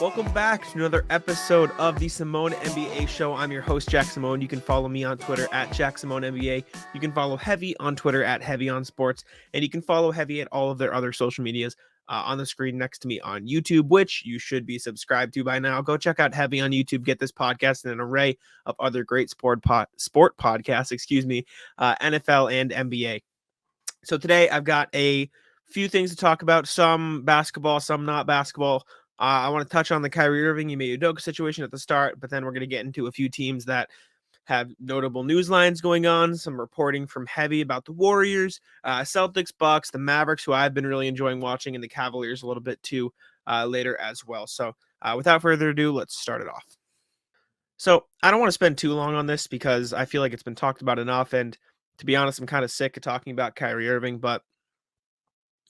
Welcome back to another episode of the Simone NBA Show. I'm your host, Jack Simone. You can follow me on Twitter at Jack Simone NBA. You can follow Heavy on Twitter at Heavy on Sports. And you can follow Heavy at all of their other social medias on the screen next to me on YouTube, which you should be subscribed to by now. Go check out Heavy on YouTube. Get this podcast and an array of other great sport podcasts, NFL and NBA. So today I've got a few things to talk about, some basketball, some not basketball. I want to touch on the Kyrie Irving, Ime Udoka situation at the start, but then we're going to get into a few teams that have notable news lines going on, some reporting from Heavy about the Warriors, Celtics, Bucks, the Mavericks, who I've been really enjoying watching, and the Cavaliers a little bit too later as well. So without further ado, let's start it off. So I don't want to spend too long on this because I feel like it's been talked about enough, and to be honest, I'm kind of sick of talking about Kyrie Irving, but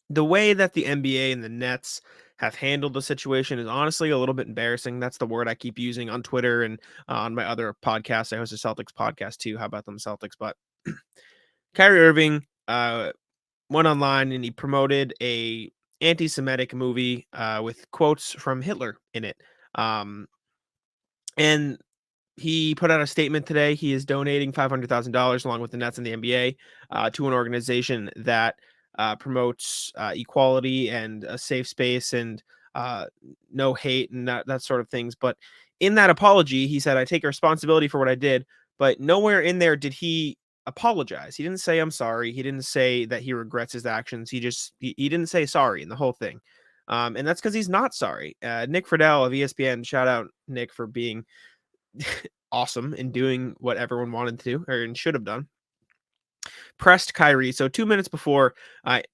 the way that the NBA and the Nets have handled the situation is honestly a little bit embarrassing. That's the word I keep using on Twitter and on my other podcast. I host a Celtics podcast too. How about them Celtics? But Kyrie Irving went online and he promoted a anti-Semitic movie with quotes from Hitler in it. And he put out a statement today. He is donating $500,000 along with the Nets and the NBA to an organization that promotes equality and a safe space and no hate and that sort of things. But in that apology, he said, I take responsibility for what I did. But nowhere in there did he apologize. He didn't say, I'm sorry. He didn't say that he regrets his actions. He didn't say sorry in the whole thing. And that's because he's not sorry. Nick Friedel of ESPN, shout out Nick for being awesome and doing what everyone wanted to do and should have done. Pressed Kyrie. So 2 minutes before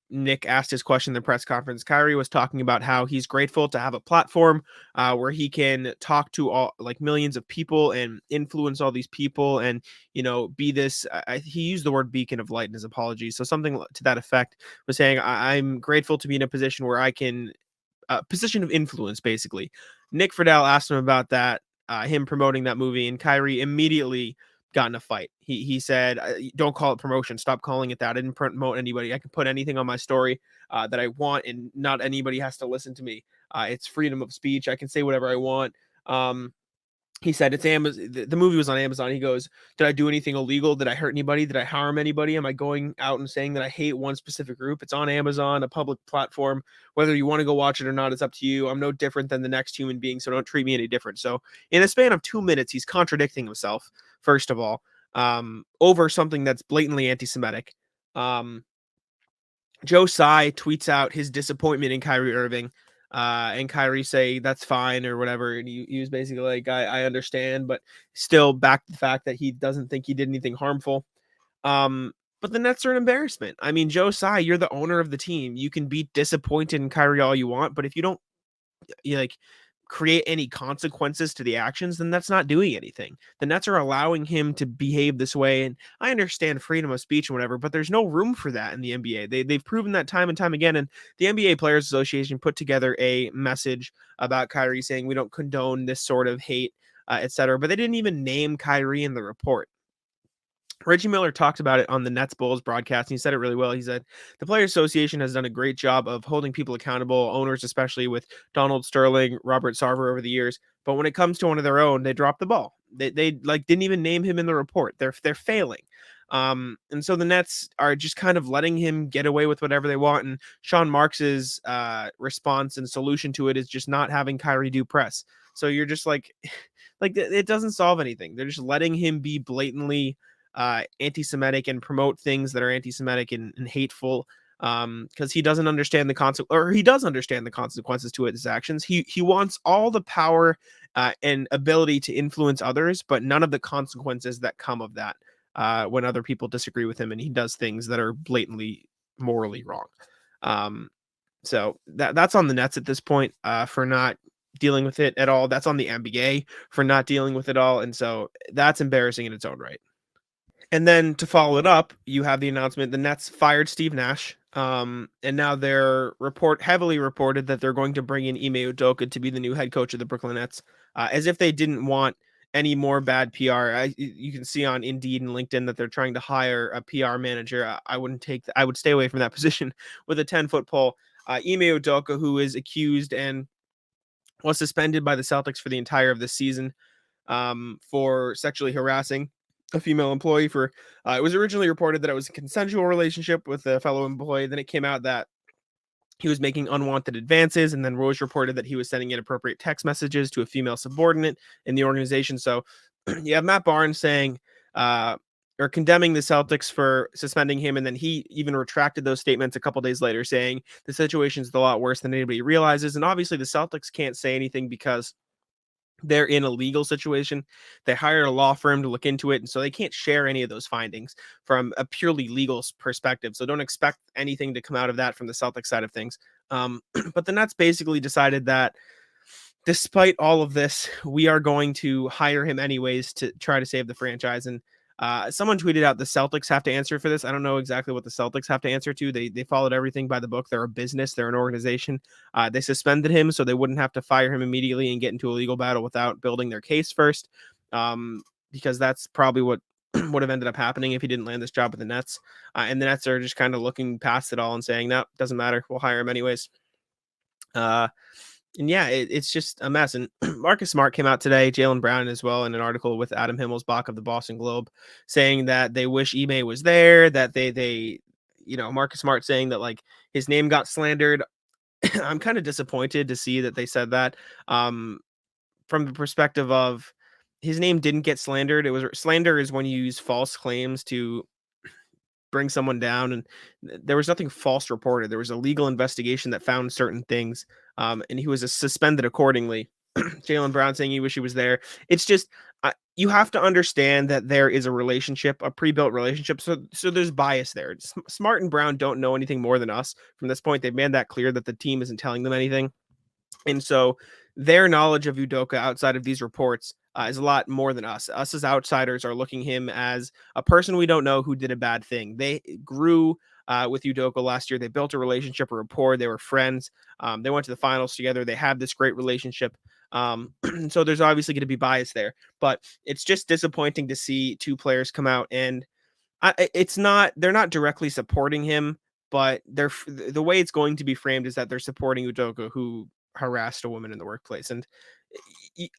Nick asked his question in the press conference, Kyrie was talking about how he's grateful to have a platform where he can talk to all like millions of people and influence all these people and, you know, be this. He used the word beacon of light in his apology. So something to that effect was saying, I'm grateful to be in a position where I can, position of influence, basically. Nick Friedel asked him about that, him promoting that movie, and Kyrie immediately got in a fight. He said, don't call it promotion. Stop calling it that. I didn't promote anybody. I can put anything on my story that I want, and not anybody has to listen to me. It's freedom of speech. I can say whatever I want. He said it's Amazon. The movie was on Amazon. He goes, did I do anything illegal? Did I hurt anybody? Did I harm anybody? Am I going out and saying that I hate one specific group? It's on Amazon, a public platform. Whether you want to go watch it or not, it's up to you. I'm no different than the next human being, so don't treat me any different. So in a span of 2 minutes, he's contradicting himself, first of all, over something that's blatantly anti-Semitic. Joe Tsai tweets out his disappointment in Kyrie Irving. And Kyrie say that's fine or whatever. And he was basically like, I understand, but still back to the fact that he doesn't think he did anything harmful. But the Nets are an embarrassment. I mean, Joe Tsai, you're the owner of the team. You can be disappointed in Kyrie all you want, but if you don't create any consequences to the actions, then that's not doing anything. The Nets are allowing him to behave this way. And I understand freedom of speech and whatever, but there's no room for that in the NBA. They've proven that time and time again. And the NBA Players Association put together a message about Kyrie saying we don't condone this sort of hate, etc. But they didn't even name Kyrie in the report. Reggie Miller talked about it on the Nets Bulls broadcast, and he said it really well. He said, the Players Association has done a great job of holding people accountable, owners especially, with Donald Sterling, Robert Sarver over the years. But when it comes to one of their own, they drop the ball. They didn't even name him in the report. They're failing. And so the Nets are just kind of letting him get away with whatever they want. And Sean Marks's response and solution to it is just not having Kyrie do press. So you're just like it doesn't solve anything. They're just letting him be blatantly anti-Semitic and promote things that are anti-Semitic and hateful because he doesn't understand the consequence, or he does understand the consequences to his actions. He wants all the power and ability to influence others, but none of the consequences that come of that when other people disagree with him and he does things that are blatantly morally wrong. So that's on the Nets at this point for not dealing with it at all. That's on the NBA for not dealing with it all. And so that's embarrassing in its own right. And then to follow it up, you have the announcement the Nets fired Steve Nash. And now they're heavily reported that they're going to bring in Ime Udoka to be the new head coach of the Brooklyn Nets, as if they didn't want any more bad PR. You can see on Indeed and LinkedIn that they're trying to hire a PR manager. I would stay away from that position with a 10-foot pole. Ime Udoka, who is accused and was suspended by the Celtics for the entire of this season for sexually harassing a female employee. For it was originally reported that it was a consensual relationship with a fellow employee. Then it came out that he was making unwanted advances, and then Rose reported that he was sending inappropriate text messages to a female subordinate in the organization. So you have Matt Barnes saying, or condemning the Celtics for suspending him, and then he even retracted those statements a couple days later, saying the situation's a lot worse than anybody realizes. And obviously, the Celtics can't say anything because they're in a legal situation. They hired a law firm to look into it, and so they can't share any of those findings from a purely legal perspective. So don't expect anything to come out of that from the Celtics side of things. But the Nets basically decided that despite all of this, we are going to hire him anyways to try to save the franchise. And someone tweeted out the Celtics have to answer for this. I don't know exactly what the Celtics have to answer to. They followed everything by the book. They're a business. They're an organization. They suspended him so they wouldn't have to fire him immediately and get into a legal battle without building their case first, because that's probably what would have ended up happening if he didn't land this job with the Nets. And the Nets are just kind of looking past it all and saying, no, doesn't matter. We'll hire him anyways. And yeah, it's just a mess. And Marcus Smart came out today, Jaylen Brown as well, in an article with Adam Himmelsbach of the Boston Globe, saying that they wish Ime was there, that they, Marcus Smart saying that like his name got slandered. I'm kind of disappointed to see that they said that. From the perspective of his name didn't get slandered. It was slander is when you use false claims to bring someone down, and there was nothing false reported. There was a legal investigation that found certain things, and he was suspended accordingly. Jaylen Brown saying he wish he was there. It's just you have to understand that there is a relationship, a pre-built relationship. So there's bias there. Smart and Brown don't know anything more than us. From this point, they've made that clear that the team isn't telling them anything. And so their knowledge of Udoka outside of these reports is a lot more than us. Us as outsiders are looking him as a person we don't know who did a bad thing. They grew with Udoka last year. They built a relationship, a rapport. They were friends. They went to the finals together. They have this great relationship. So there's obviously going to be bias there. But it's just disappointing to see two players come out and they're not directly supporting him, but the way it's going to be framed is that they're supporting Udoka, who harassed a woman in the workplace. And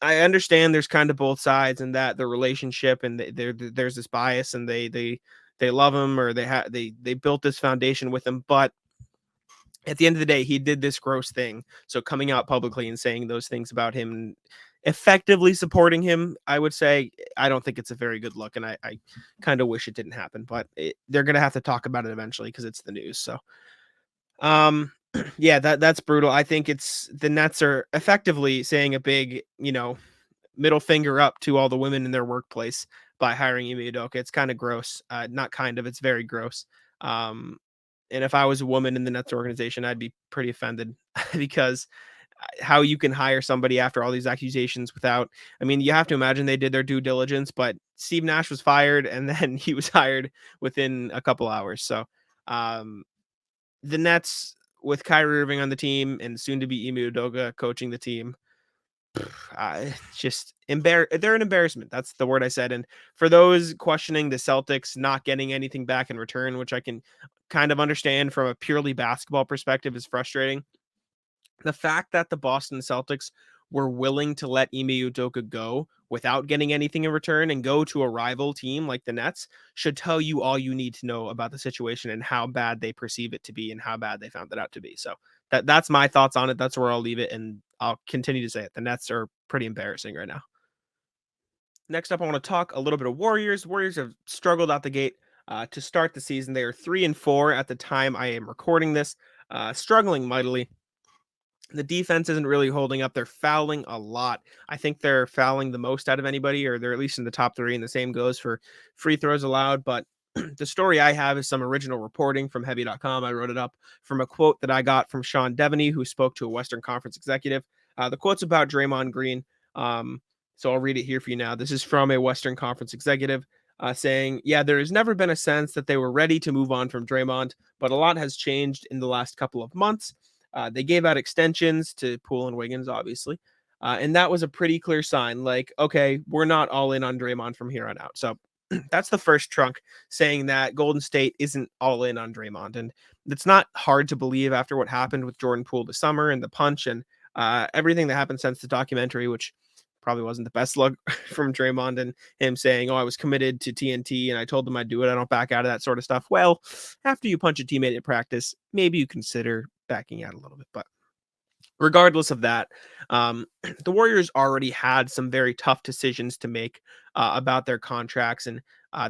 I understand there's kind of both sides, and that the relationship and there's this bias, and they love him, or they built this foundation with him. But at the end of the day, he did this gross thing. So coming out publicly and saying those things about him, effectively supporting him, I would say, I don't think it's a very good look. And I kind of wish it didn't happen, but they're going to have to talk about it eventually because it's the news. So, yeah, that's brutal. I think it's the Nets are effectively saying a big, middle finger up to all the women in their workplace by hiring Ime Udoka. It's kind of gross. Not kind of, it's very gross. And if I was a woman in the Nets organization, I'd be pretty offended because how you can hire somebody after all these accusations without, I mean, you have to imagine they did their due diligence, but Steve Nash was fired and then he was hired within a couple hours. So the Nets with Kyrie Irving on the team and soon to be Ime Udoka coaching the team, just they're an embarrassment. That's the word I said. And for those questioning the Celtics not getting anything back in return, which I can kind of understand from a purely basketball perspective, is frustrating. The fact that the Boston Celtics were willing to let Ime Udoka go without getting anything in return and go to a rival team like the Nets should tell you all you need to know about the situation and how bad they perceive it to be and how bad they found it out to be. So that's my thoughts on it. That's where I'll leave it, and I'll continue to say it. The Nets are pretty embarrassing right now. Next up, I want to talk a little bit of Warriors. Warriors have struggled out the gate to start the season. They are 3-4 at the time I am recording this, struggling mightily. The defense isn't really holding up. They're fouling a lot. I think they're fouling the most out of anybody, or they're at least in the top three, and the same goes for free throws allowed. But the story I have is some original reporting from heavy.com. I wrote it up from a quote that I got from Sean Devaney, who spoke to a Western Conference executive. The quote's about Draymond Green. So I'll read it here for you now. This is from a Western Conference executive saying, yeah, there has never been a sense that they were ready to move on from Draymond, but a lot has changed in the last couple of months. They gave out extensions to Poole and Wiggins, obviously. And that was a pretty clear sign, like, okay, we're not all in on Draymond from here on out. So that's the first trunk, saying that Golden State isn't all in on Draymond. And it's not hard to believe after what happened with Jordan Poole this summer and the punch. And Everything that happened since the documentary, which probably wasn't the best look from Draymond and him saying, "Oh, I was committed to TNT and I told them I'd do it. I don't back out of that sort of stuff." Well, after you punch a teammate at practice, maybe you consider backing out a little bit. But regardless of that, the Warriors already had some very tough decisions to make about their contracts, and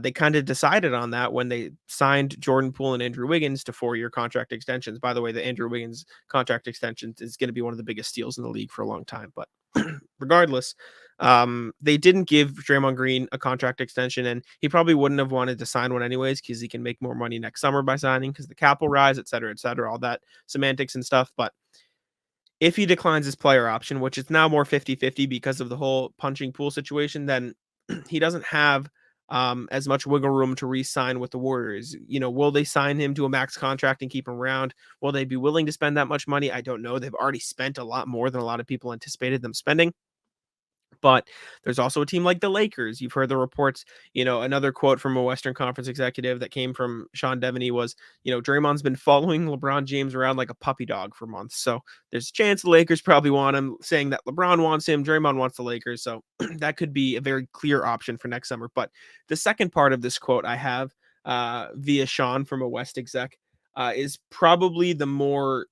they kind of decided on that when they signed Jordan Poole and Andrew Wiggins to 4-year contract extensions. By the way, the Andrew Wiggins contract extension is going to be one of the biggest steals in the league for a long time. But regardless, they didn't give Draymond Green a contract extension, and he probably wouldn't have wanted to sign one anyways because he can make more money next summer by signing because the cap will rise, et cetera, all that semantics and stuff. But if he declines his player option, which is now more 50-50 because of the whole punching pool situation, then he doesn't have as much wiggle room to re-sign with the Warriors. Will they sign him to a max contract and keep him around? Will they be willing to spend that much money? I don't know. They've already spent a lot more than a lot of people anticipated them spending. But there's also a team like the Lakers. You've heard the reports. Another quote from a Western Conference executive that came from Sean Devaney was, Draymond's been following LeBron James around like a puppy dog for months. So there's a chance the Lakers probably want him, saying that LeBron wants him, Draymond wants the Lakers. So that could be a very clear option for next summer. But the second part of this quote I have via Sean from a West exec is probably the more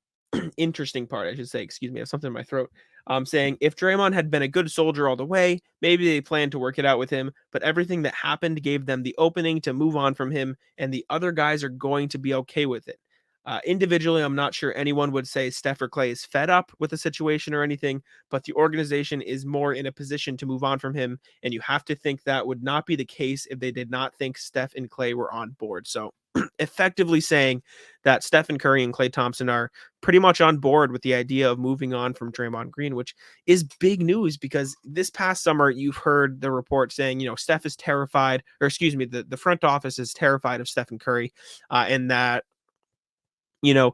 interesting part, I should say. Excuse me, I have something in my throat. Saying if Draymond had been a good soldier all the way, maybe they planned to work it out with him, but everything that happened gave them the opening to move on from him, and the other guys are going to be okay with it. Individually, I'm not sure anyone would say Steph or Clay is fed up with the situation or anything, but the organization is more in a position to move on from him, and you have to think that would not be the case if they did not think Steph and Clay were on board. So effectively saying that Stephen Curry and Klay Thompson are pretty much on board with the idea of moving on from Draymond Green, which is big news because this past summer you've heard the report saying, Steph is terrified, or excuse me, the front office is terrified of Stephen Curry, and that you know,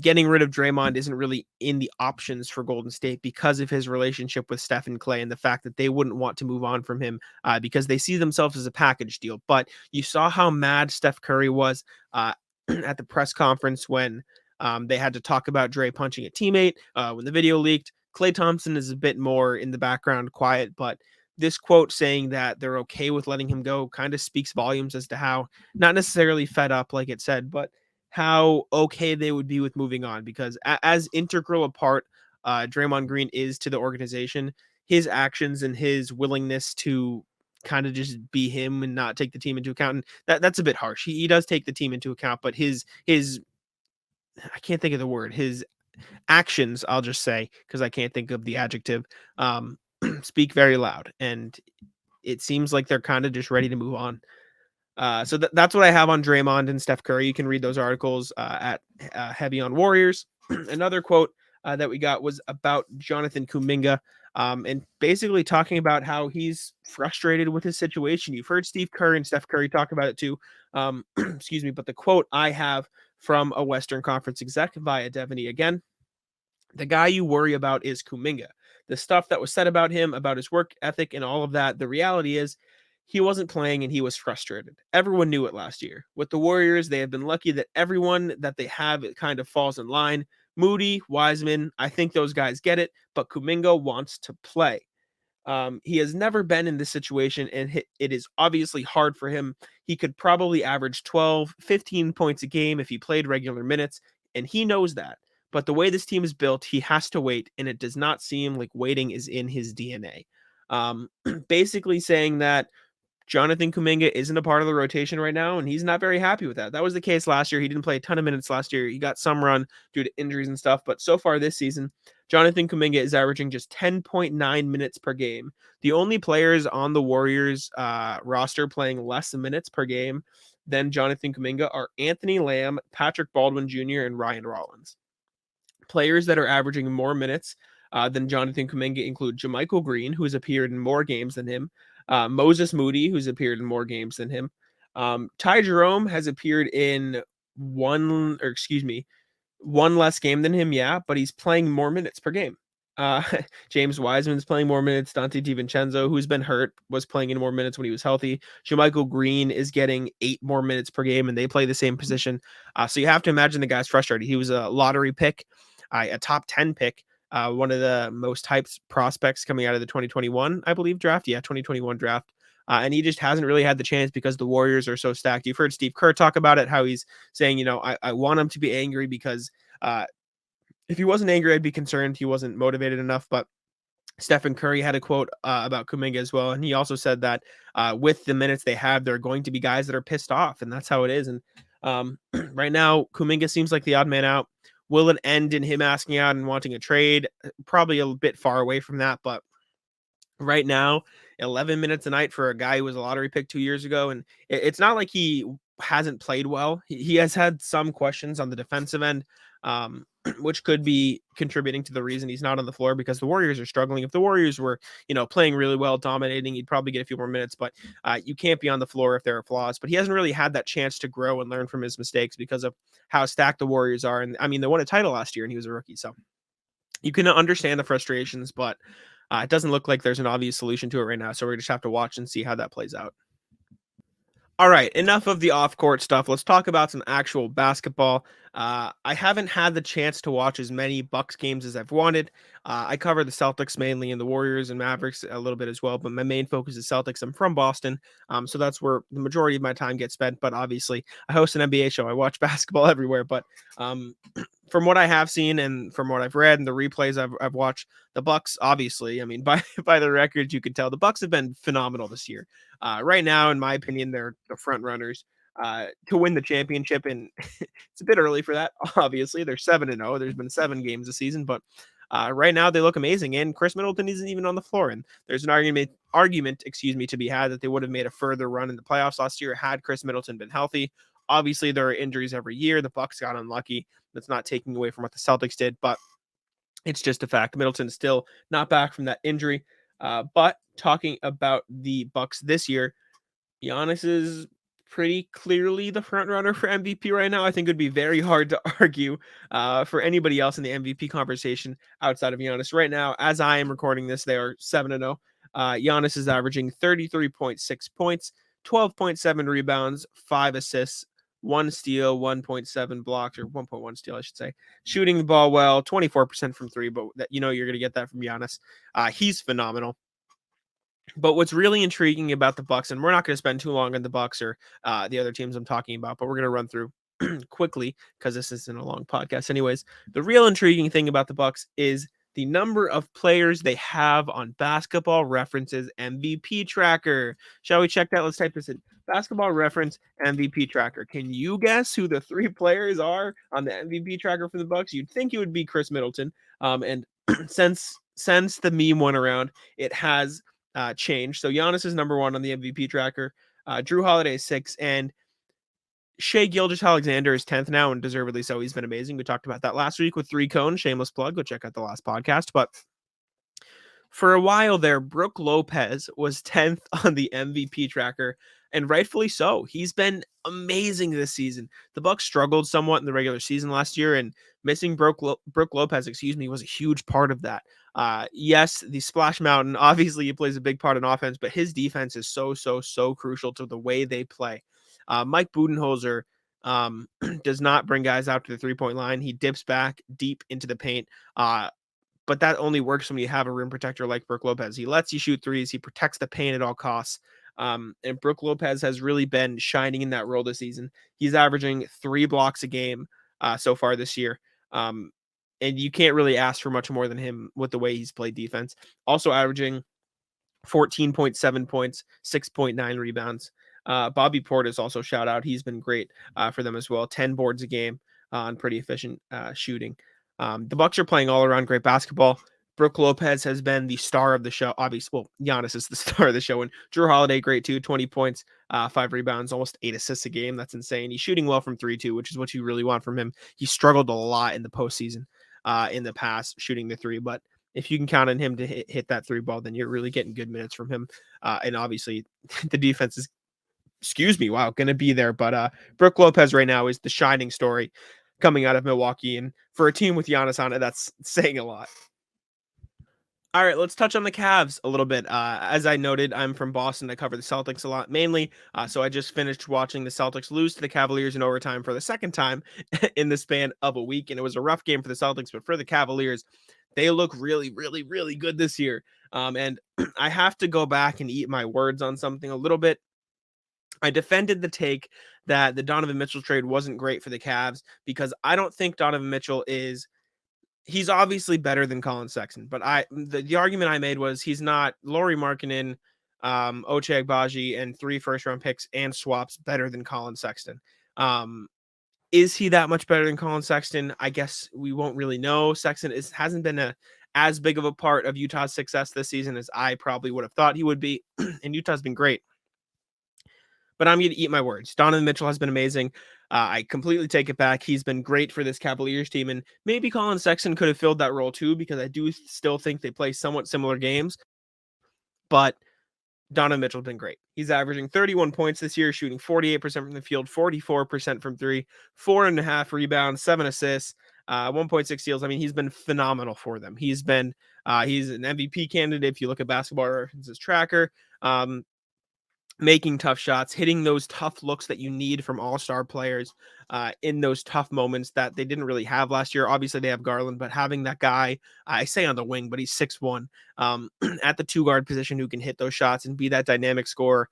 getting rid of Draymond isn't really in the options for Golden State because of his relationship with Steph and Clay and the fact that they wouldn't want to move on from him because they see themselves as a package deal. But you saw how mad Steph Curry was at the press conference when they had to talk about Dre punching a teammate when the video leaked. Klay Thompson is a bit more in the background, quiet, but this quote saying that they're okay with letting him go kind of speaks volumes as to how not necessarily fed up, like it said, but how okay they would be with moving on because as integral a part Draymond Green is to the organization, his actions and his willingness to kind of just be him and not take the team into account. And that's a bit harsh. He does take the team into account, but his I can't think of the word, his actions, I'll just say, because I can't think of the adjective, speak very loud. And it seems like they're kind of just ready to move on. So that's what I have on Draymond and Steph Curry. You can read those articles at Heavy on Warriors. Another quote that we got was about Jonathan Kuminga and basically talking about how he's frustrated with his situation. You've heard Steve Kerr and Steph Curry talk about it too. Excuse me. But the quote I have from a Western Conference exec via Devaney again, the guy you worry about is Kuminga. The stuff that was said about him, about his work ethic and all of that, the reality is he wasn't playing and he was frustrated. Everyone knew it last year. With the Warriors, they have been lucky that everyone that they have, it kind of falls in line. Moody, Wiseman, I think those guys get it, but Kuminga wants to play. He has never been in this situation, and it is obviously hard for him. He could probably average 12, 15 points a game if he played regular minutes, and he knows that. But the way this team is built, he has to wait, and it does not seem like waiting is in his DNA. Basically saying that Jonathan Kuminga isn't a part of the rotation right now, and he's not very happy with that. That was the case last year. He didn't play a ton of minutes last year. He got some run due to injuries and stuff, but so far this season, Jonathan Kuminga is averaging just 10.9 minutes per game. The only players on the Warriors roster playing less minutes per game than Jonathan Kuminga are Anthony Lamb, Patrick Baldwin Jr., and Ryan Rollins. Players that are averaging more minutes than Jonathan Kuminga include JaMychal Green, who has appeared in more games than him, Moses Moody, who's appeared in more games than him. Ty Jerome has appeared in one less game than him, yeah, but he's playing more minutes per game. James Wiseman's playing more minutes. Dante DiVincenzo, who's been hurt, was playing in more minutes when he was healthy. JaMychal Green is getting 8 more minutes per game, and they play the same position. So you have to imagine the guy's frustrated. He was a lottery pick, a top 10 pick one of the most hyped prospects coming out of the 2021, I believe, draft. Yeah, 2021 draft. And he just hasn't really had the chance because the Warriors are so stacked. You've heard Steve Kerr talk about it, how he's saying, I want him to be angry because if he wasn't angry, I'd be concerned he wasn't motivated enough. But Stephen Curry had a quote about Kuminga as well, and he also said that with the minutes they have, there are going to be guys that are pissed off, and that's how it is. And right now, Kuminga seems like the odd man out. Will it end in him asking out and wanting a trade? Probably a bit far away from that, but right now, 11 minutes a night for a guy who was a lottery pick 2 years ago, and it's not like he hasn't played well. He has had some questions on the defensive end, which could be contributing to the reason he's not on the floor because the Warriors are struggling. If the Warriors were, playing really well, dominating, he'd probably get a few more minutes, but you can't be on the floor if there are flaws. But he hasn't really had that chance to grow and learn from his mistakes because of how stacked the Warriors are. And I mean, they won a title last year and he was a rookie, so you can understand the frustrations, but it doesn't look like there's an obvious solution to it right now. So we're going to have to watch and see how that plays out. All right, enough of the off-court stuff. Let's talk about some actual basketball. I haven't had the chance to watch as many Bucks games as I've wanted. I cover the Celtics mainly and the Warriors and Mavericks a little bit as well, but my main focus is Celtics. I'm from Boston, so that's where the majority of my time gets spent. But obviously, I host an NBA show. I watch basketball everywhere. But from what I have seen and from what I've read and the replays I've watched, the Bucks, obviously, I mean, by the records, you can tell the Bucks have been phenomenal this year. Right now, in my opinion, they're the front runners to win the championship, and it's a bit early for that. Obviously, they're 7-0. There's been 7 games this season, but right now they look amazing. And Chris Middleton isn't even on the floor, and there's an argument, to be had that they would have made a further run in the playoffs last year had Chris Middleton been healthy. Obviously, there are injuries every year. The Bucks got unlucky. That's not taking away from what the Celtics did, but it's just a fact. Middleton's still not back from that injury. But talking about the Bucks this year, Giannis is pretty clearly the front runner for MVP right now. I think it would be very hard to argue for anybody else in the MVP conversation outside of Giannis. Right now, as I am recording this, they are 7-0. Giannis is averaging 33.6 points, 12.7 rebounds, 5 assists, 1 steal, 1.7 blocks, or 1.1 steal, I should say. Shooting the ball well, 24% from 3, but you're going to get that from Giannis. He's phenomenal. But what's really intriguing about the Bucks, and we're not going to spend too long on the Bucks or the other teams I'm talking about, but we're going to run through quickly because this isn't a long podcast anyways. The real intriguing thing about the Bucks is the number of players they have on Basketball Reference's MVP tracker. Shall we check that? Let's type this in. Basketball Reference MVP tracker. Can you guess who the 3 players are on the MVP tracker for the Bucks? You'd think it would be Chris Middleton. And since the meme went around, it has changed. So Giannis is number 1 on the MVP tracker. Drew Holiday is 6, and Shai Gilgeous-Alexander is 10th now, and deservedly so. He's been amazing. We talked about that last week with 3 Cone. Shameless plug. Go check out the last podcast. But for a while there, Brook Lopez was 10th on the MVP tracker, and rightfully so. He's been amazing this season. The Bucks struggled somewhat in the regular season last year, and missing Brook Lopez, was a huge part of that. Yes, the Splash Mountain, obviously he plays a big part in offense, but his defense is so crucial to the way they play. Mike Budenholzer does not bring guys out to the three-point line. He dips back deep into the paint. But that only works when you have a rim protector like Brook Lopez. He lets you shoot threes. He protects the paint at all costs. And Brook Lopez has really been shining in that role this season. He's averaging 3 blocks a game so far this year. And you can't really ask for much more than him with the way he's played defense. Also averaging 14.7 points, 6.9 rebounds. Bobby Portis also shout out. He's been great for them as well. 10 boards a game on pretty efficient shooting. The Bucks are playing all around great basketball. Brook Lopez has been the star of the show. Obviously, well, Giannis is the star of the show, and Drew Holiday, great too. 20 points, 5 rebounds, almost 8 assists a game. That's insane. He's shooting well from 3 too, which is what you really want from him. He struggled a lot in the postseason in the past shooting the 3, but if you can count on him to hit that 3 ball, then you're really getting good minutes from him. And obviously, the defense is, going to be there. But Brook Lopez right now is the shining story coming out of Milwaukee, and for a team with Giannis on it, that's saying a lot. All right, let's touch on the Cavs a little bit. As I noted, I'm from Boston. I cover the Celtics a lot, mainly. So I just finished watching the Celtics lose to the Cavaliers in overtime for the second time in the span of a week, and it was a rough game for the Celtics. But for the Cavaliers, they look really, really, really good this year. And I have to go back and eat my words on something a little bit. I defended the take that the Donovan Mitchell trade wasn't great for the Cavs because I don't think Donovan Mitchell is he's obviously better than Colin Sexton, but the argument I made was he's not Lauri Markkanen, Ochai Agbaji, and 3 first-round picks and swaps better than Colin Sexton. Is he that much better than Colin Sexton? I guess we won't really know. Sexton hasn't been as big of a part of Utah's success this season as I probably would have thought he would be, and Utah's been great. But I'm going to eat my words. Donovan Mitchell has been amazing. I completely take it back. He's been great for this Cavaliers team, and maybe Colin Sexton could have filled that role too, because I do still think they play somewhat similar games. But Donovan Mitchell's been great. He's averaging 31 points this year, shooting 48% from the field, 44% from three, 4.5 rebounds, 7 assists, 1.6 steals. I mean, he's been phenomenal for them. He's an MVP candidate if you look at Basketball Reference's tracker. Making tough shots, hitting those tough looks that you need from all-star players in those tough moments that they didn't really have last year. Obviously, they have Garland, but having that guy, I say on the wing, but he's 6'1", at the 2 guard position who can hit those shots and be that dynamic scorer.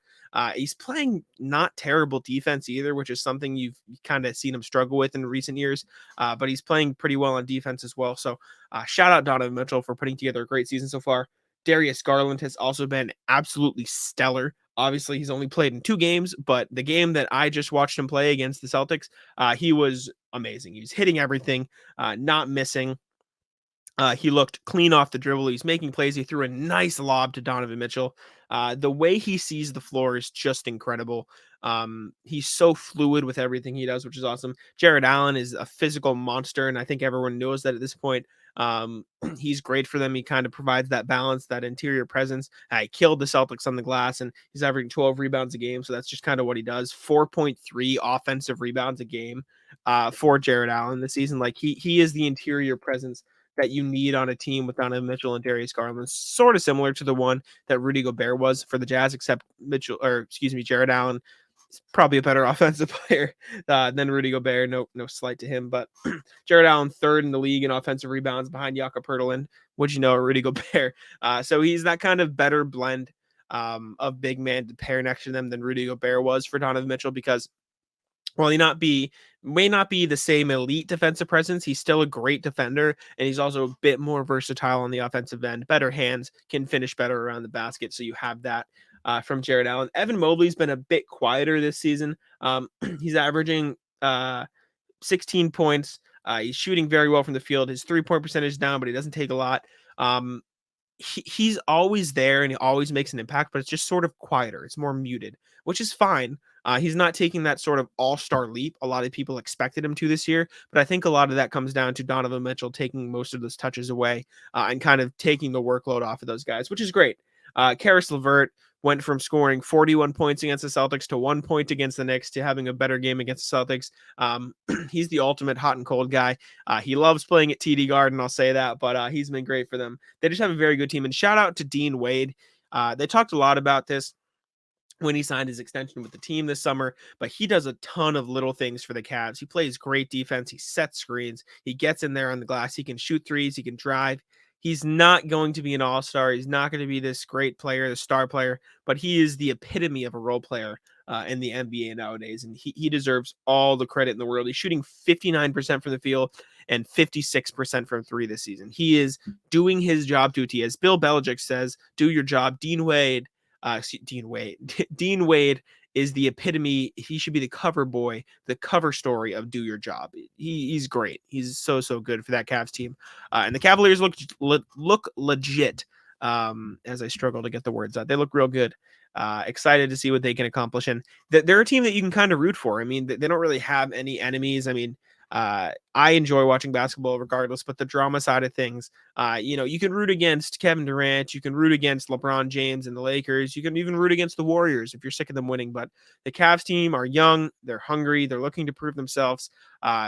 He's playing not terrible defense either, which is something you've kind of seen him struggle with in recent years, but he's playing pretty well on defense as well. So shout out Donovan Mitchell for putting together a great season so far. Darius Garland has also been absolutely stellar. Obviously, he's only played in 2 games, but the game that I just watched him play against the Celtics, he was amazing. He was hitting everything, not missing. He looked clean off the dribble. He's making plays. He threw a nice lob to Donovan Mitchell. The way he sees the floor is just incredible. He's so fluid with everything he does, which is awesome. Jared Allen is a physical monster, and I think everyone knows that at this point. He's great for them. He kind of provides that balance, that interior presence. He killed the Celtics on the glass, and he's averaging 12 rebounds a game, so that's just kind of what he does. 4.3 offensive rebounds a game for Jared Allen this season. Like he is the interior presence that you need on a team with Donovan Mitchell and Darius Garland, sort of similar to the one that Rudy Gobert was for the Jazz, except Jared Allen is probably a better offensive player than Rudy Gobert. No slight to him, but Jared Allen 3rd in the league in offensive rebounds behind Jakob Poeltl and Rudy Gobert. So he's that kind of better blend of big man to pair next to them than Rudy Gobert was for Donovan Mitchell, because while he may not be the same elite defensive presence, he's still a great defender, and he's also a bit more versatile on the offensive end. Better hands, can finish better around the basket, so you have that from Jared Allen. Evan Mobley's been a bit quieter this season. He's averaging 16 points. He's shooting very well from the field. His 3-point percentage is down, but he doesn't take a lot. He's always there, and he always makes an impact, but it's just sort of quieter. It's more muted, which is fine. He's not taking that sort of all-star leap a lot of people expected him to this year, but I think a lot of that comes down to Donovan Mitchell taking most of those touches away and kind of taking the workload off of those guys, which is great. Karis LeVert went from scoring 41 points against the Celtics to 1 point against the Knicks to having a better game against the Celtics. He's the ultimate hot and cold guy. He loves playing at TD Garden, I'll say that, but he's been great for them. They just have a very good team, and shout out to Dean Wade. They talked a lot about this when he signed his extension with the team this summer, but he does a ton of little things for the Cavs. He plays great defense. He sets screens. He gets in there on the glass. He can shoot threes. He can drive. He's not going to be an all-star. He's not going to be this great player, the star player, but he is the epitome of a role player in the NBA nowadays, and he deserves all the credit in the world. He's shooting 59% from the field and 56% from 3 this season. He is doing his job to a T. As Bill Belichick says, do your job. Dean Wade is the epitome. He should be the cover boy, the cover story of do your job. He's great. He's so good for that Cavs team. And the Cavaliers look legit as I struggle to get the words out. They look real good. Excited to see what they can accomplish. And they're a team that you can kind of root for. I mean, they don't really have any enemies. I mean, I enjoy watching basketball regardless, but the drama side of things, you can root against Kevin Durant, you can root against LeBron James and the Lakers, you can even root against the Warriors if you're sick of them winning, but the Cavs team are young, they're hungry, they're looking to prove themselves,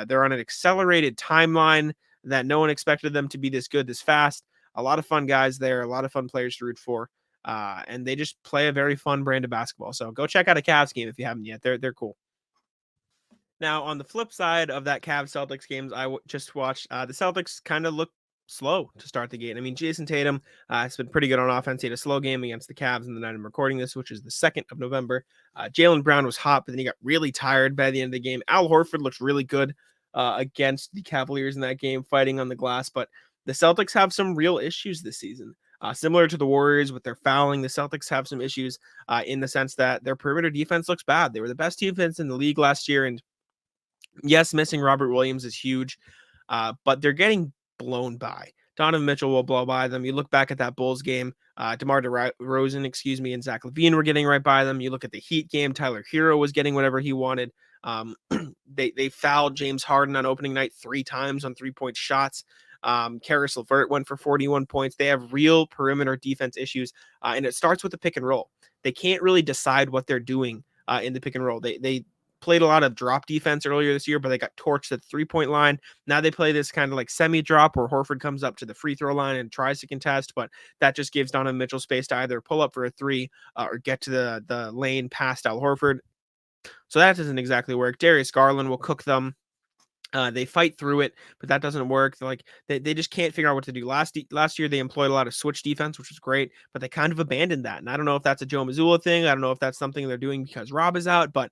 they're on an accelerated timeline that no one expected them to be this good this fast. a lot of fun guys there, a lot of fun players to root for. And they just play a very fun brand of basketball. So go check out a Cavs game if you haven't yet. They're cool. Now, on the flip side of that Cavs Celtics games, just watched, the Celtics kind of look slow to start the game. I mean, Jason Tatum has been pretty good on offense. He had a slow game against the Cavs in the night I'm recording this, which is the 2nd of November. Jaylen Brown was hot, but then he got really tired by the end of the game. Al Horford looked really good against the Cavaliers in that game, fighting on the glass. But the Celtics have some real issues this season. Similar to the Warriors with their fouling, the Celtics have some issues in the sense that their perimeter defense looks bad. They were the best defense in the league last year, and yes, missing Robert Williams is huge, but they're getting blown by. Donovan Mitchell will blow by them. You look back at that Bulls game, DeMar DeRozan, and Zach LaVine were getting right by them. You look at the Heat game, Tyler Hero was getting whatever he wanted. They fouled James Harden on opening night 3 times on 3-point shots. Karis LeVert went for 41 points. They have real perimeter defense issues, and it starts with the pick and roll. They can't really decide what they're doing in the pick and roll. They played a lot of drop defense earlier this year, but they got torched at the 3-point line. Now they play this kind of like semi-drop where Horford comes up to the free throw line and tries to contest, but that just gives Donovan Mitchell space to either pull up for a 3 or get to the lane past Al Horford. So that doesn't exactly work. Darius Garland will cook them. They fight through it, but that doesn't work. They just can't figure out what to do. Last year, they employed a lot of switch defense, which was great, but they kind of abandoned that. And I don't know if that's a Joe Mazzulla thing. I don't know if that's something they're doing because Rob is out, but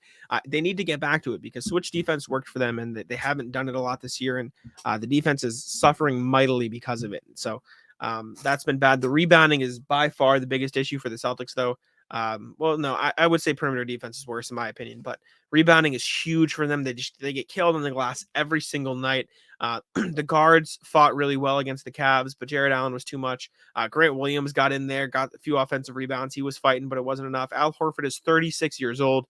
they need to get back to it because switch defense worked for them, and they haven't done it a lot this year. And the defense is suffering mightily because of it. So that's been bad. The rebounding is by far the biggest issue for the Celtics, though. Well, no, I would say perimeter defense is worse in my opinion, but rebounding is huge for them. They get killed on the glass every single night. The guards fought really well against the Cavs, but Jared Allen was too much. Grant Williams got in there, got a few offensive rebounds. He was fighting, but it wasn't enough. Al Horford is 36 years old.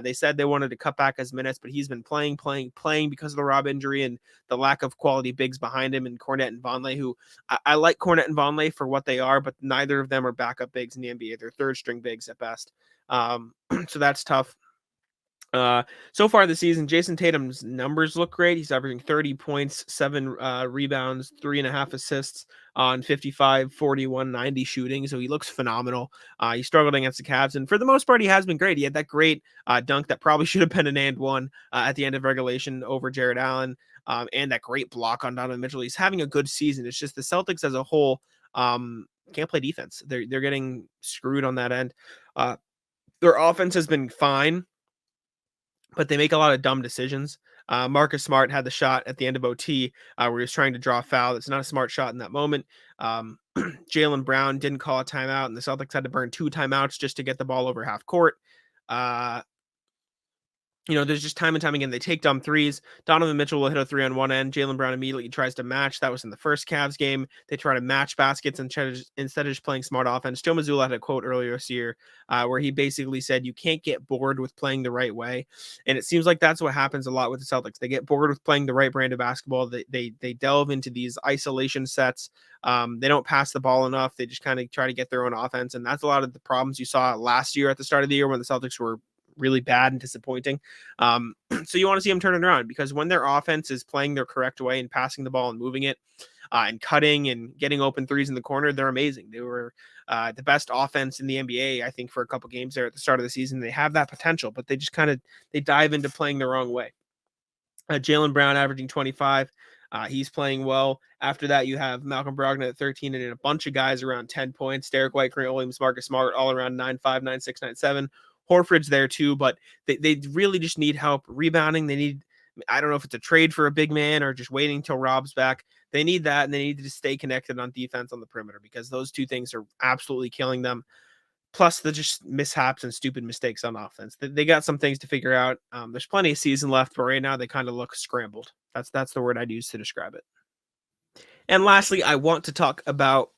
They said they wanted to cut back his minutes, but he's been playing because of the Rob injury and the lack of quality bigs behind him, and Cornette and Vonleh, who I like Cornette and Vonleh for what they are, but neither of them are backup bigs in the NBA. They're third string bigs at best. So that's tough. So far this season, Jason Tatum's numbers look great. He's averaging 30 points, 7 rebounds, 3.5 assists on 55, 41, 90 shooting. So he looks phenomenal. He struggled against the Cavs, and for the most part, he has been great. He had that great dunk that probably should have been an and one at the end of regulation over Jared Allen, and that great block on Donovan Mitchell. He's having a good season. It's just the Celtics as a whole can't play defense. They're getting screwed on that end. Their offense has been fine, but they make a lot of dumb decisions. Marcus Smart had the shot at the end of OT where he was trying to draw a foul. It's not a smart shot in that moment. Jaylen Brown didn't call a timeout, and the Celtics had to burn 2 timeouts just to get the ball over half court. There's just time and time again, they take dumb threes. Donovan Mitchell will hit a 3 on one end. Jaylen Brown immediately tries to match. That was in the first Cavs game. They try to match baskets instead of just playing smart offense. Joe Mazzulla had a quote earlier this year where he basically said, you can't get bored with playing the right way. And it seems like that's what happens a lot with the Celtics. They get bored with playing the right brand of basketball. They delve into these isolation sets. They don't pass the ball enough. They just kind of try to get their own offense. And that's a lot of the problems you saw last year at the start of the year when the Celtics were really bad and disappointing. So you want to see them turn it around, because when their offense is playing their correct way and passing the ball and moving it and cutting and getting open threes in the corner, they're amazing. They were the best offense in the NBA, I think, for a couple games there at the start of the season. They have that potential, but they just they dive into playing the wrong way. Jaylen Brown averaging 25. He's playing well. After that, you have Malcolm Brogdon at 13 and a bunch of guys around 10 points. Derek White, Grant Williams, Marcus Smart, all around 9.5, 9.6, 9.7. Horford's there too, but they really just need help rebounding. They need, I don't know if it's a trade for a big man or just waiting till Rob's back. They need that, and they need to stay connected on defense on the perimeter, because those two things are absolutely killing them. Plus the just mishaps and stupid mistakes on offense. They got some things to figure out. There's plenty of season left, but right now they kind of look scrambled. That's the word I'd use to describe it. And lastly, I want to talk about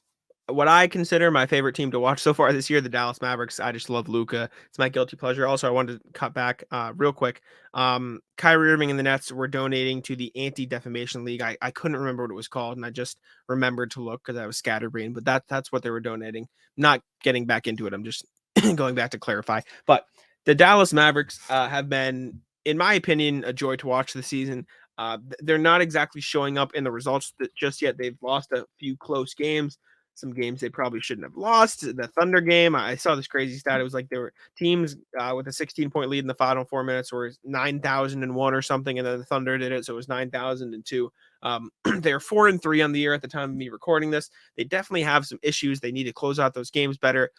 what I consider my favorite team to watch so far this year, the Dallas Mavericks. I just love Luka. It's my guilty pleasure. Also, I wanted to cut back real quick. Kyrie Irving and the Nets were donating to the Anti-Defamation League. I couldn't remember what it was called, and I just remembered to look because I was scatterbrained. But that's what they were donating. Not getting back into it. I'm just going back to clarify. But the Dallas Mavericks have been, in my opinion, a joy to watch this season. They're not exactly showing up in the results just yet. They've lost a few close games. some games they probably shouldn't have lost. The Thunder game, I saw this crazy stat. It was like there were teams with a 16-point lead in the final 4 minutes were 9,001 or something, and then the Thunder did it, so it was 9,002. They're 4-3 on the year at the time of me recording this. They definitely have some issues. They need to close out those games better,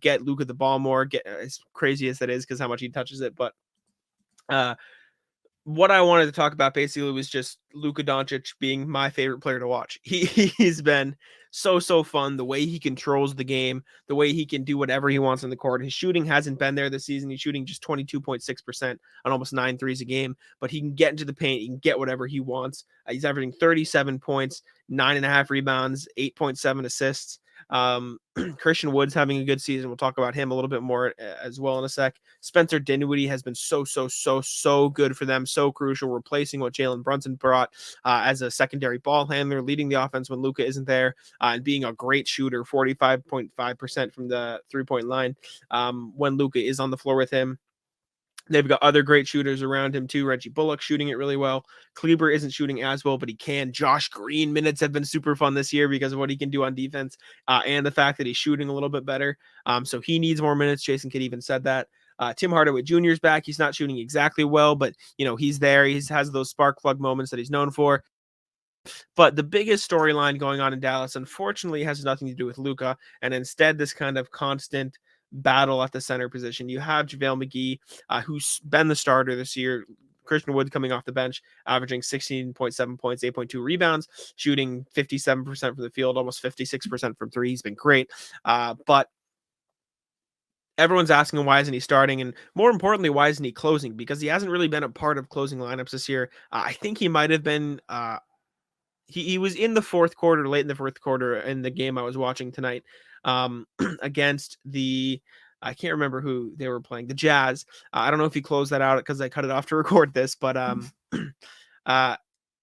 get Luka the ball more, get as crazy as that is because how much he touches it. But what I wanted to talk about basically was just Luka Doncic being my favorite player to watch. He's been so fun. The way he controls the game, the way he can do whatever he wants on the court. His shooting hasn't been there this season. He's shooting just 22.6% on almost 9 threes a game, but he can get into the paint. He can get whatever he wants. He's averaging 37 points, 9.5 rebounds, 8.7 assists. Christian Wood's having a good season. We'll talk about him a little bit more as well in a sec. Spencer Dinwiddie has been so good for them, so crucial, replacing what Jalen Brunson brought as a secondary ball handler, leading the offense when Luka isn't there, and being a great shooter, 45.5% from the three-point line when Luka is on the floor with him. They've got other great shooters around him too. Reggie Bullock shooting it really well. Kleber isn't shooting as well, but he can. Josh Green minutes have been super fun this year because of what he can do on defense and the fact that he's shooting a little bit better. So he needs more minutes. Jason Kidd even said that. Tim Hardaway Jr. is back. He's not shooting exactly well, but he's there. He has those spark plug moments that he's known for. But the biggest storyline going on in Dallas, unfortunately, has nothing to do with Luka, and instead this kind of constant battle at the center position. You have JaVale McGee, who's been the starter this year. Christian Wood coming off the bench, averaging 16.7 points, 8.2 rebounds, shooting 57% from the field, almost 56% from three. He's been great. But everyone's asking why isn't he starting? And more importantly, why isn't he closing? Because he hasn't really been a part of closing lineups this year. I think he might have been he was in the fourth quarter, late in the fourth quarter in the game I was watching tonight against I can't remember who they were playing, the Jazz. I don't know if he closed that out because I cut it off to record this, but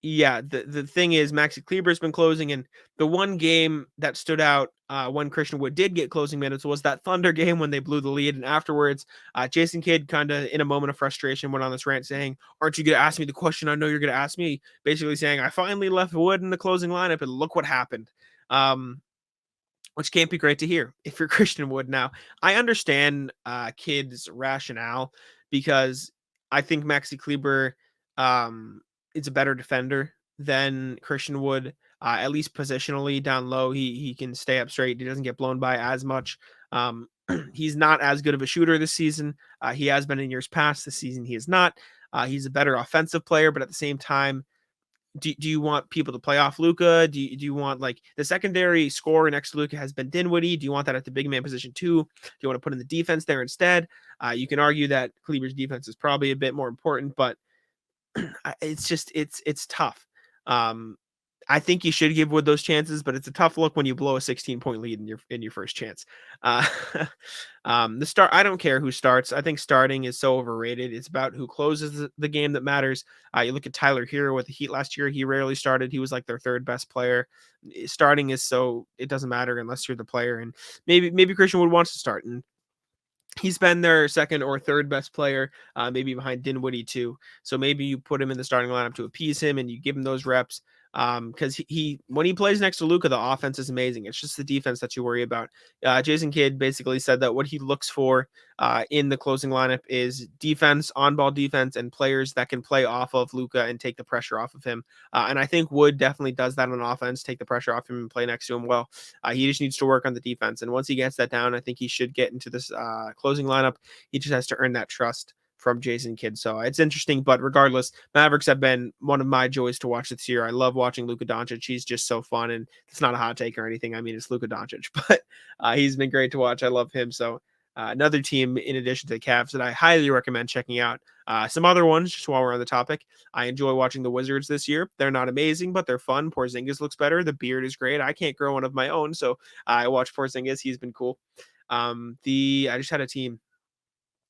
yeah, the thing is Maxi Kleber's been closing, and the one game that stood out when Christian Wood did get closing minutes was that Thunder game when they blew the lead, and afterwards Jason Kidd kind of in a moment of frustration went on this rant saying, aren't you going to ask me the question I know you're going to ask me? Basically saying, I finally left Wood in the closing lineup, and look what happened. Which can't be great to hear if you're Christian Wood. Now, I understand Kidd's rationale because I think Maxi Kleber is a better defender than Christian Wood, at least positionally down low. He can stay up straight. He doesn't get blown by as much. He's not as good of a shooter this season. He has been in years past. This season, he is not. He's a better offensive player, but at the same time, do you want people to play off Luka? Do you want like the secondary scorer next to Luka has been Dinwiddie? Do you want that at the big man position too? Do you want to put in the defense there instead? You can argue that Kleber's defense is probably a bit more important, but it's tough. I think you should give Wood those chances, but it's a tough look when you blow a 16-point lead in your first chance. I don't care who starts. I think starting is so overrated. It's about who closes the game that matters. You look at Tyler Hero with the Heat last year. He rarely started. He was like their third best player. Starting is it doesn't matter unless you're the player. And maybe Christian Wood wants to start, and he's been their second or third best player, maybe behind Dinwiddie too. So maybe you put him in the starting lineup to appease him and you give him those reps. Because when he plays next to Luka, the offense is amazing. It's just the defense that you worry about. Jason Kidd basically said that what he looks for in the closing lineup is defense, on-ball defense, and players that can play off of Luka and take the pressure off of him. And I think Wood definitely does that on offense, take the pressure off him and play next to him well. He just needs to work on the defense. And once he gets that down, I think he should get into this closing lineup. He just has to earn that trust from Jason Kidd. So it's interesting, but regardless, Mavericks have been one of my joys to watch this year. I love watching Luka Doncic. He's just so fun, and it's not a hot take or anything. I mean, it's Luka Doncic, but he's been great to watch. I love him. So another team in addition to the Cavs that I highly recommend checking out. Some other ones, just while we're on the topic, I enjoy watching the Wizards this year. They're not amazing, but they're fun. Porzingis looks better. The beard is great. I can't grow one of my own, so I watch Porzingis. He's been cool. I just had a team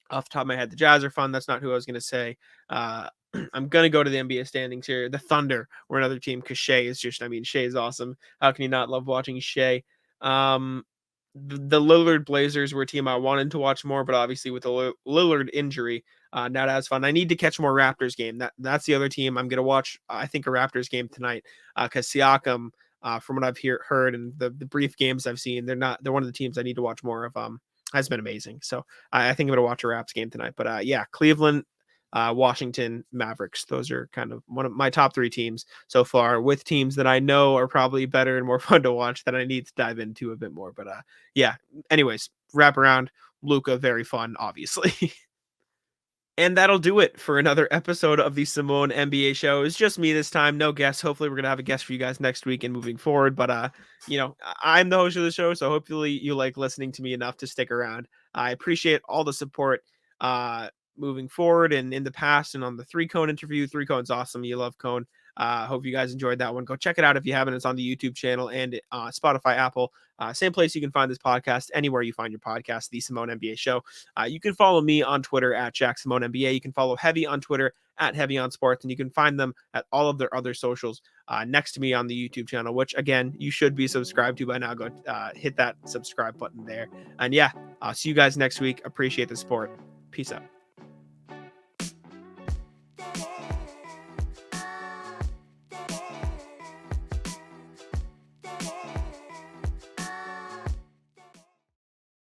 off the top of my head. The Jazz are fun. That's not who I was going to say. I'm going to go to the NBA standings here. The Thunder were another team because Shea is Shea is awesome. How can you not love watching Shea? The Lillard Blazers were a team I wanted to watch more, but obviously with the Lillard injury, not as fun. I need to catch more Raptors game. That's the other team I'm going to watch. I think a Raptors game tonight because Siakam From what I've heard and the brief games I've seen, they're one of the teams I need to watch more of. Has been amazing. So I think I'm going to watch a Raps game tonight. But yeah, Cleveland, Washington, Mavericks. Those are kind of one of my top 3 teams so far, with teams that I know are probably better and more fun to watch that I need to dive into a bit more. But yeah, anyways, wrap around. Luka, very fun, obviously. And that'll do it for another episode of the Simone NBA Show. It's just me this time, no guests. Hopefully, we're gonna have a guest for you guys next week and moving forward. But I'm the host of the show, so hopefully you like listening to me enough to stick around. I appreciate all the support moving forward and in the past, and on the 3Cone interview. 3Cone's awesome. You love Cone. Hope you guys enjoyed that one. Go check it out if you haven't. It's on the YouTube channel and Spotify, Apple. Same place you can find this podcast, anywhere you find your podcast, The Simone NBA Show. You can follow me on Twitter at Jack Simone NBA. You can follow Heavy on Twitter at Heavy on Sports, and you can find them at all of their other socials next to me on the YouTube channel, which, again, you should be subscribed to by now. Go hit that subscribe button there. And yeah, I'll see you guys next week. Appreciate the support. Peace out.